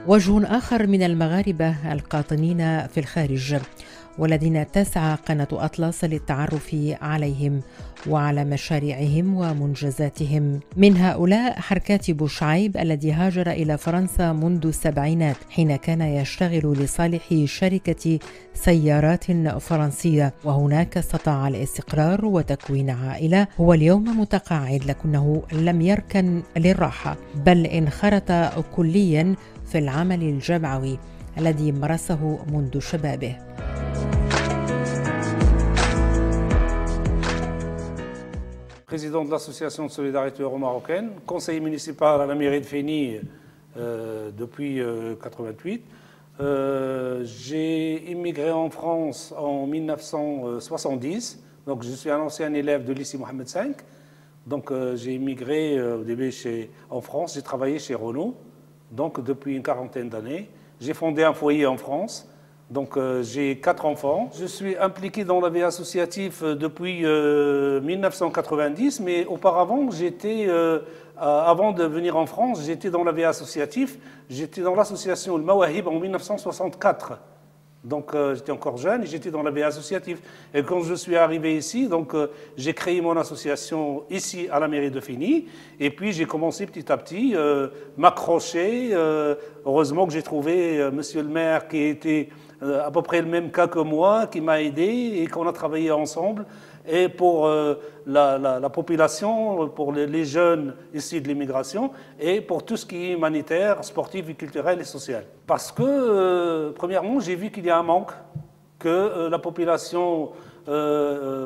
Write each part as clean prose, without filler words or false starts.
وجه آخر من المغاربة القاطنين في الخارج والذين تسعى قناة أطلس للتعرف عليهم وعلى مشاريعهم ومنجزاتهم. من هؤلاء حركات بوشعيب الذي هاجر إلى فرنسا منذ السبعينات حين كان يشتغل لصالح شركة سيارات فرنسية، وهناك استطاع الاستقرار وتكوين عائلة. هو اليوم متقاعد لكنه لم يركن للراحة، بل انخرط كليا في العمل الجمعوي الذي مارسه منذ شبابه. Président de l'association de solidarité euro-marocaine, conseiller municipal à la mairie de Fény depuis 1988. J'ai immigré en France en 1970, donc je suis un ancien élève de lycée Mohamed V. Donc j'ai immigré au début en France, j'ai travaillé chez Renault, donc depuis une quarantaine d'années. J'ai fondé un foyer en France. Donc j'ai 4 enfants. Je suis impliqué dans la vie associative depuis 1990, mais auparavant, avant de venir en France, j'étais dans la vie associative. J'étais dans l'association Le Mawahib en 1964. Donc j'étais encore jeune et j'étais dans la vie associative. Et quand je suis arrivé ici, donc j'ai créé mon association ici à la mairie de Fény. Et puis j'ai commencé petit à petit m'accrocher. Heureusement que j'ai trouvé monsieur le maire qui était à peu près le même cas que moi, qui m'a aidé et qu'on a travaillé ensemble. Et pour la population, pour les jeunes ici de l'immigration, et pour tout ce qui est humanitaire, sportif, et culturel et social. Parce que, premièrement, j'ai vu qu'il y a un manque, que la population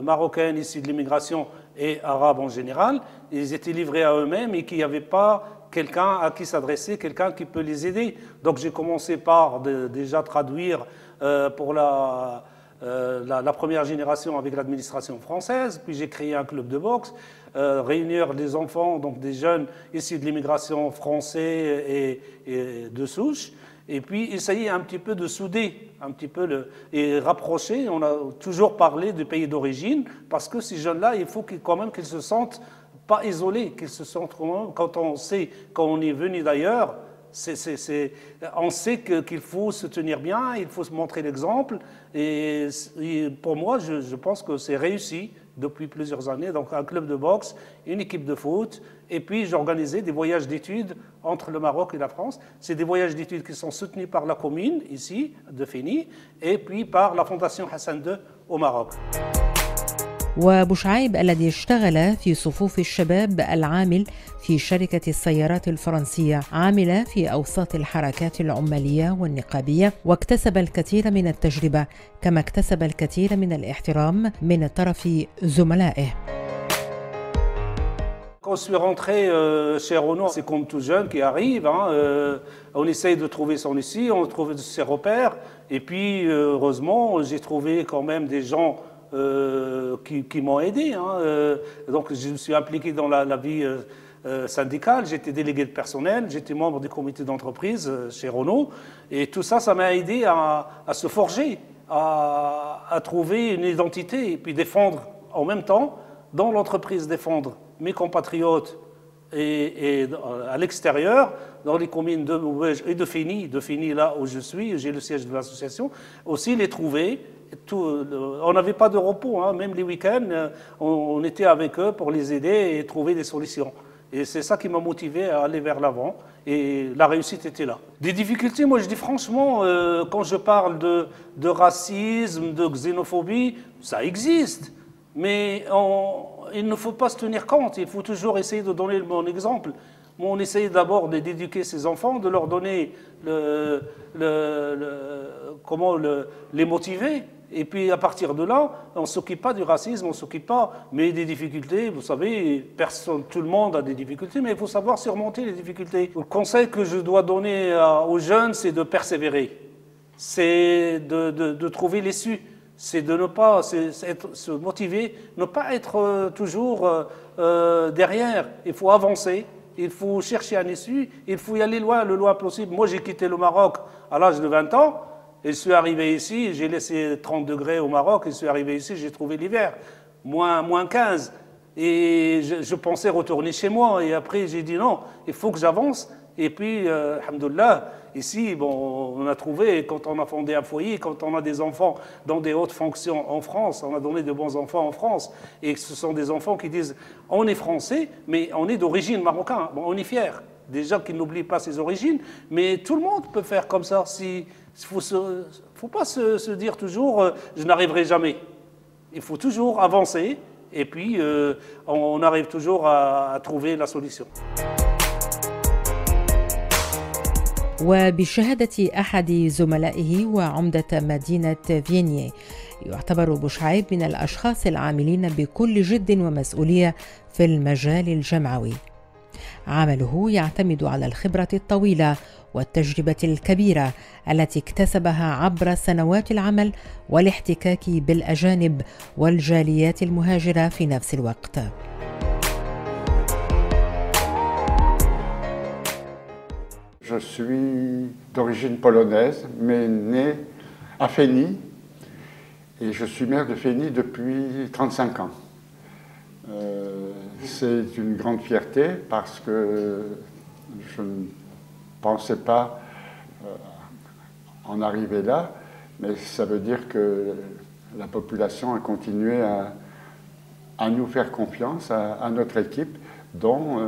marocaine ici de l'immigration et arabe en général, ils étaient livrés à eux-mêmes et qu'il n'y avait pas quelqu'un à qui s'adresser, quelqu'un qui peut les aider. Donc j'ai commencé par déjà traduire pour la première génération avec l'administration française, puis j'ai créé un club de boxe, réunir des enfants, donc des jeunes issus de l'immigration français et de souche, et puis essayer un petit peu de souder, un petit peu et rapprocher. On a toujours parlé du pays d'origine, parce que ces jeunes-là, il faut quand même qu'ils se sentent pas isolés, qu'ils se sentent quand on sait, quand on est venu d'ailleurs, on sait qu'il faut se tenir bien, il faut se montrer l'exemple. Et pour moi, je pense que c'est réussi depuis plusieurs années. Donc un club de boxe, une équipe de foot, et puis j'organisais des voyages d'études entre le Maroc et la France. C'est des voyages d'études qui sont soutenus par la commune, ici, de Fény, et puis par la Fondation Hassan II au Maroc. وبوشعيب الذي اشتغل في صفوف الشباب العامل في شركة السيارات الفرنسية، عامل في أوساط الحركات العمالية والنقابية، واكتسب الكثير من التجربة كما اكتسب الكثير من الاحترام من طرف زملائه. Quand je suis rentré chez Renault, c'est comme tout jeune qui arrive, on essaye de trouver son issue, on trouve ses repères, et puis heureusement j'ai trouvé quand même des gens qui m'ont aidé. Donc je me suis impliqué dans la vie syndicale, j'étais délégué de personnel, j'étais membre du comité d'entreprise chez Renault, et tout ça, ça m'a aidé à se forger, à trouver une identité, et puis défendre en même temps, dans l'entreprise, défendre mes compatriotes et à l'extérieur, dans les communes de Mouwej et de Fény, là où je suis, j'ai le siège de l'association, aussi les trouver. On n'avait pas de repos, même les week-ends, on était avec eux pour les aider et trouver des solutions. Et c'est ça qui m'a motivé à aller vers l'avant, et la réussite était là. Des difficultés, moi je dis franchement, quand je parle de racisme, de xénophobie, ça existe, mais il ne faut pas se tenir compte, il faut toujours essayer de donner le bon exemple. Moi, on essaye d'abord d'éduquer ces enfants, de leur donner comment les motiver. Et puis à partir de là, on ne s'occupe pas du racisme, on ne s'occupe pas, mais des difficultés, vous savez, tout le monde a des difficultés, mais il faut savoir surmonter les difficultés. Le conseil que je dois donner aux jeunes, c'est de persévérer, c'est de trouver l'issue, c'est de ne pas se motiver, ne pas être toujours derrière, il faut avancer. Il faut chercher un issue, il faut y aller loin, le loin possible. Moi, j'ai quitté le Maroc à l'âge de 20 ans, et je suis arrivé ici, j'ai laissé 30 degrés au Maroc, et je suis arrivé ici, j'ai trouvé l'hiver, moins 15. Et je pensais retourner chez moi. Et après, j'ai dit non, il faut que j'avance. Et puis, alhamdoulilah, ici, bon, on a trouvé, quand on a fondé un foyer, quand on a des enfants dans des hautes fonctions en France, on a donné de bons enfants en France. Et ce sont des enfants qui disent, on est français, mais on est d'origine marocaine. Bon, on est fiers. Déjà qu'ils n'oublient pas ses origines, mais tout le monde peut faire comme ça. Il ne faut pas se dire toujours je n'arriverai jamais. Il faut toujours avancer et puis on arrive toujours à trouver la solution. وبشهادة أحد زملائه وعمدة مدينة فينيي، يعتبر بوشعيب من الأشخاص العاملين بكل جد ومسؤولية في المجال الجمعوي. عمله يعتمد على الخبرة الطويلة والتجربة الكبيرة التي اكتسبها عبر سنوات العمل والاحتكاك بالأجانب والجاليات المهاجرة في نفس الوقت. Je suis d'origine polonaise, mais né à Fény, et je suis maire de Fény depuis 35 ans. C'est une grande fierté parce que je ne pensais pas en arriver là, mais ça veut dire que la population a continué à nous faire confiance, à notre équipe, dont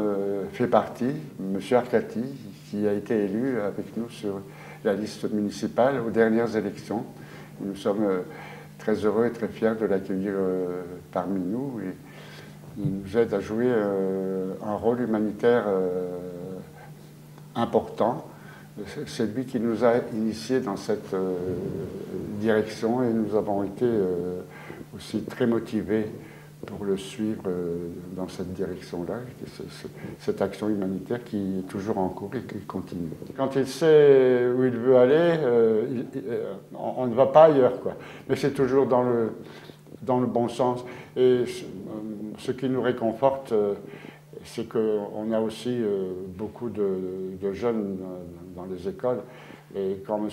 fait partie M. Arkati, qui a été élu avec nous sur la liste municipale aux dernières élections. Nous sommes très heureux et très fiers de l'accueillir parmi nous. Et il nous aide à jouer un rôle humanitaire important. C'est lui qui nous a initiés dans cette direction et nous avons été aussi très motivés pour le suivre dans cette direction-là, cette action humanitaire qui est toujours en cours et qui continue. Quand il sait où il veut aller, on ne va pas ailleurs, quoi. Mais c'est toujours dans le bon sens. Et ce qui nous réconforte, c'est qu'on a aussi beaucoup de jeunes dans les écoles. Et quand M.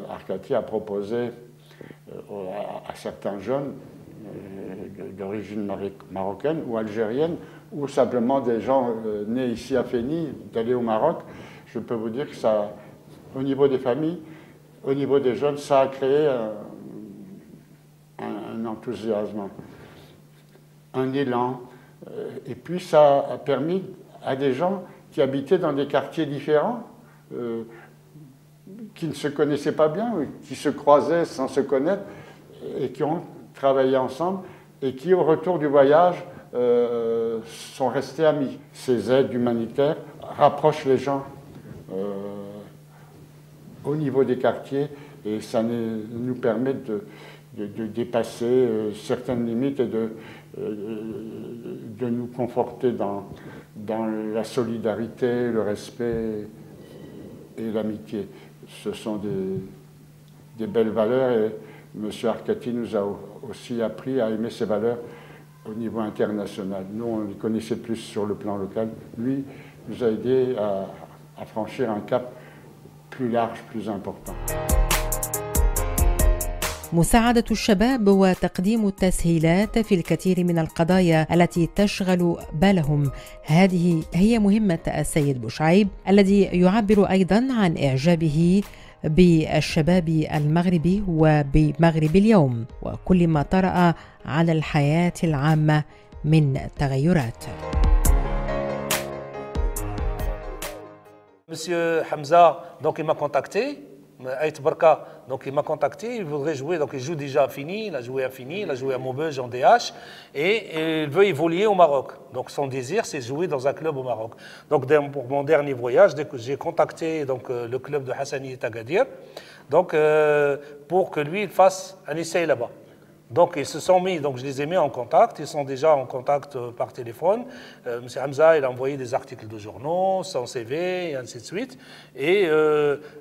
Arkati a proposé à certains jeunes d'origine marocaine ou algérienne, ou simplement des gens nés ici à Fény, d'aller au Maroc, je peux vous dire que ça, au niveau des familles, au niveau des jeunes, ça a créé un enthousiasme, un élan, et puis ça a permis à des gens qui habitaient dans des quartiers différents, qui ne se connaissaient pas bien, qui se croisaient sans se connaître, et qui ont travaillé ensemble et qui, au retour du voyage, sont restés amis. Ces aides humanitaires rapprochent les gens au niveau des quartiers et ça nous permet de dépasser certaines limites et de nous conforter dans la solidarité, le respect et l'amitié. Ce sont des belles valeurs et M. Arkati nous a aussi appris à aimer ces valeurs au niveau international. Nous, on les connaissait plus sur le plan local. Lui nous a aidés à franchir un cap plus large, plus important. مساعدة الشباب وتقديم التسهيلات في الكثير من القضايا التي تشغل بالهم، هذه هي مهمة السيد بوشعيب الذي يعبر أيضا عن إعجابه بالشباب المغربي وبمغرب اليوم وكل ما طرأ على الحياة العامة من تغيرات. Monsieur Hamza, donc il m'a contacté. Aït Barka, donc il m'a contacté, il voudrait jouer, donc il joue déjà à Fini, il a joué à Fini, il a joué à Maubeuge en DH et il veut évoluer au Maroc. Donc son désir c'est jouer dans un club au Maroc. Donc pour mon dernier voyage, j'ai contacté donc, le club de Hassani Tagadir donc, pour que lui il fasse un essai là-bas. Donc ils se sont mis, donc je les ai mis en contact, ils sont déjà en contact par téléphone. M. Hamza, il a envoyé des articles de journaux, son CV, et ainsi de suite. Et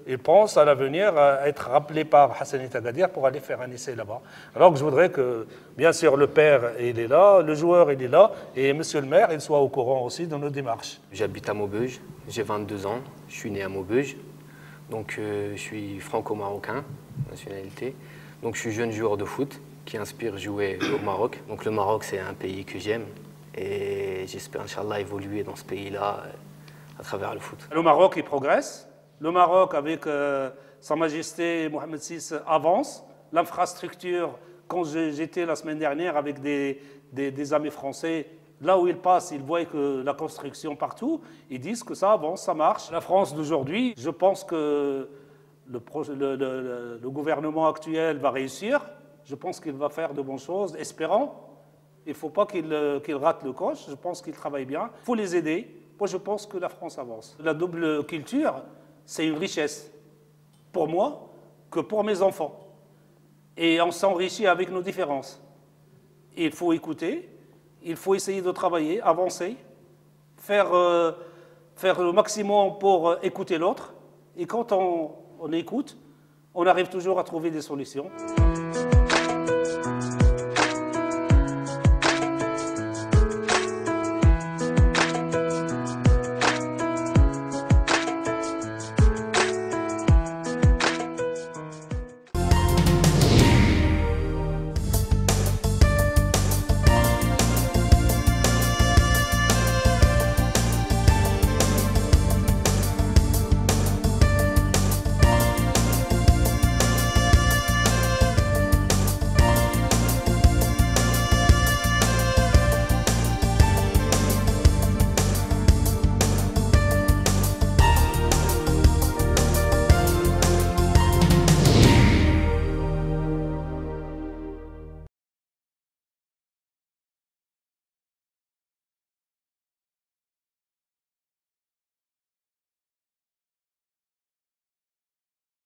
il pense à l'avenir être rappelé par Hassani Tagadir pour aller faire un essai là-bas. Alors que je voudrais que, bien sûr, le père, il est là, le joueur, il est là, et M. le maire, il soit au courant aussi de nos démarches. J'habite à Maubeuge, j'ai 22 ans, je suis né à Maubeuge. Donc je suis franco-marocain, nationalité. Donc je suis jeune joueur de foot qui inspire jouer au Maroc. Donc le Maroc, c'est un pays que j'aime Et j'espère, Inch'Allah, évoluer dans ce pays-là à travers le foot. Le Maroc, il progresse. Le Maroc, avec Sa Majesté Mohamed VI, avance. L'infrastructure, quand j'étais la semaine dernière avec des amis français, là où ils passent, ils voient que la construction partout, ils disent que ça avance, ça marche. La France d'aujourd'hui, je pense que le gouvernement actuel va réussir. Je pense qu'il va faire de bonnes choses, espérons. Il ne faut pas qu'il rate le coche. Je pense qu'il travaille bien. Il faut les aider. Moi, je pense que la France avance. La double culture, c'est une richesse pour moi que pour mes enfants. Et on s'enrichit avec nos différences. Il faut écouter, il faut essayer de travailler, avancer, faire le maximum pour écouter l'autre. Et quand on écoute, on arrive toujours à trouver des solutions.